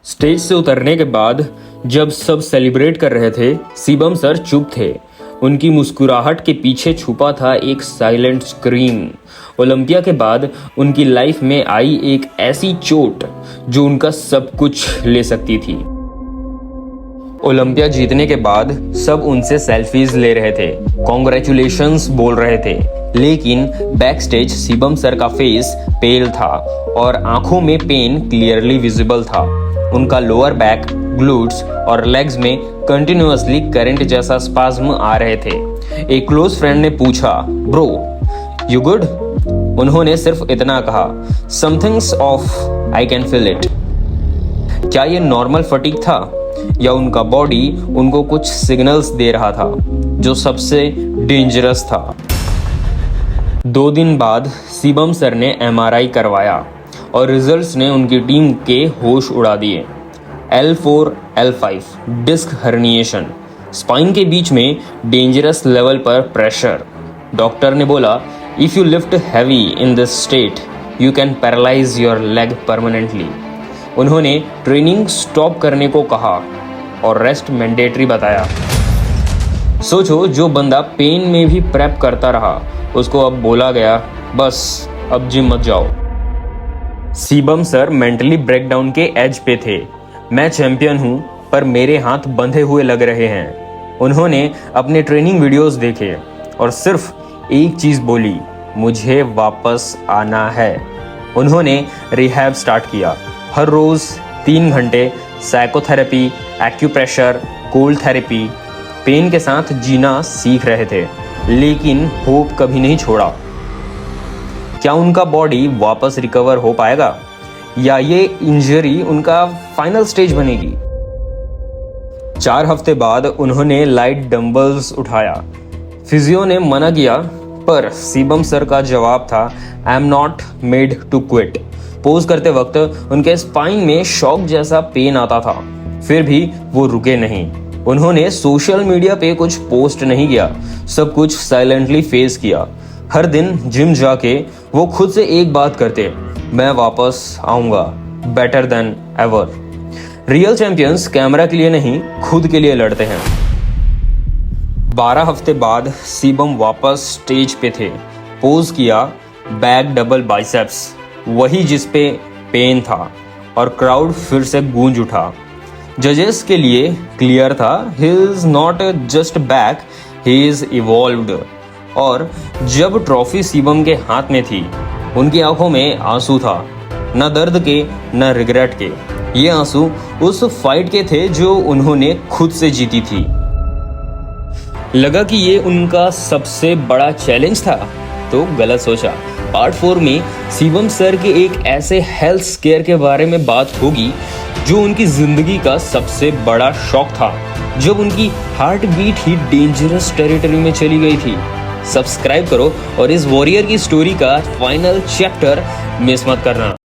Stage से उतरने के बाद जब सब सेलिब्रेट कर रहे थे, शिवम सर चुप थे। उनकी मुस्कुराहट के पीछे छुपा था एक साइलेंट स्क्रीम। ओलंपिया के बाद उनकी लाइफ में आई एक ऐसी चोट जो उनका सब कुछ ले सकती थी। ओलंपिया जीतने के बाद सब उनसे सेल्फीज ले रहे थे, कॉन्ग्रेचुलेशंस बोल रहे थे, लेकिन बैक स्टेज शिवम सर का फेस पेल था और आंखों में पेन क्लियरली विजिबल था। उनका लोअर बैक, ग्लूट्स और लेग्स में कंटिन्यूअसली करंट जैसा स्पाज्म आ रहे थे। एक क्लोज फ्रेंड ने पूछा, ब्रो यू गुड? उन्होंने सिर्फ इतना कहा, something's off, I can feel it. क्या ये नॉर्मल फटीग था या उनका बॉडी उनको कुछ सिग्नल्स दे रहा था जो सबसे डेंजरस था? 2 दिन बाद शिवम सर ने MRI करवाया और रिजल्ट्स ने उनकी टीम के होश उड़ा दिए। L4, L5 disc herniation, spine के बीच में डेंजरस लेवल पर प्रेशर। डॉक्टर ने बोला, if you lift heavy in this state you can paralyse your leg permanently. उन्होंने ट्रेनिंग स्टॉप करने को कहा और रेस्ट मैंडेटरी बताया। सोचो, जो बंदा पेन में भी प्रेप करता रहा, उसको अब बोला गया, बस अब जिम मत जाओ। शिवम सर मेंटली ब्रेकडाउन के एज पे थे। मैं चैंपियन हूं, पर मेरे हाथ बंधे हुए लग रहे हैं। उन्होंने अपने ट्रेनिंग वीडियोस देखे और सिर्फ एक चीज बोली, मुझे वापस आना है। उन्होंने रिहैब स्टार्ट किया। हर रोज 3 घंटे psychotherapy, acupressure, cold therapy, pain के साथ जीना सीख रहे थे, लेकिन होप कभी नहीं छोड़ा। क्या उनका बॉडी वापस रिकवर हो पाएगा या ये इंजरी उनका फाइनल स्टेज बनेगी? 4 हफ्ते बाद उन्होंने लाइट डंबल्स उठाया। फिजियो ने मना किया, पर शिवम सर का जवाब था, I am not made to quit. Pose करते वक्त उनके स्पाइन में शॉक जैसा पेन आता था, फिर भी वो रुके नहीं। उन्होंने सोशल मीडिया पे कुछ पोस्ट नहीं किया, सब कुछ साइलेंटली फेस किया। हर दिन जिम जाके वो खुद से एक बात करते, मैं वापस आऊंगा, better than ever. Real champions camera के लिए नहीं, खुद के लिए लड़ते हैं। 12 हफ्ते बाद शिवम वापस स्टेज पे थे। पोज किया, बैक डबल बाइसेप्स, वही जिस पे पेन था, और क्राउड फिर से गूंज उठा। जजेस के लिए क्लियर था, he is not just back, he is evolved. और जब ट्रॉफी शिवम के हाथ में थी, उनकी आंखों में आंसू था, न दर्द के न रिग्रेट के। ये आंसू उस फाइट के थे जो उन्होंने खुद से जीती थी। लगा कि ये उनका सबसे बड़ा चैलेंज था, तो गलत सोचा। पार्ट 4 में शिवम सर के एक ऐसे हेल्थ स्केयर के बारे में बात होगी जो उनकी जिंदगी का सबसे बड़ा शॉक था, जब उनकी हार्ट बीट ही डेंजरस टेरिटरी में चली गई थी। सब्सक्राइब करो और इस वॉरियर की स्टोरी का फाइनल चैप्टर मिस मत करना।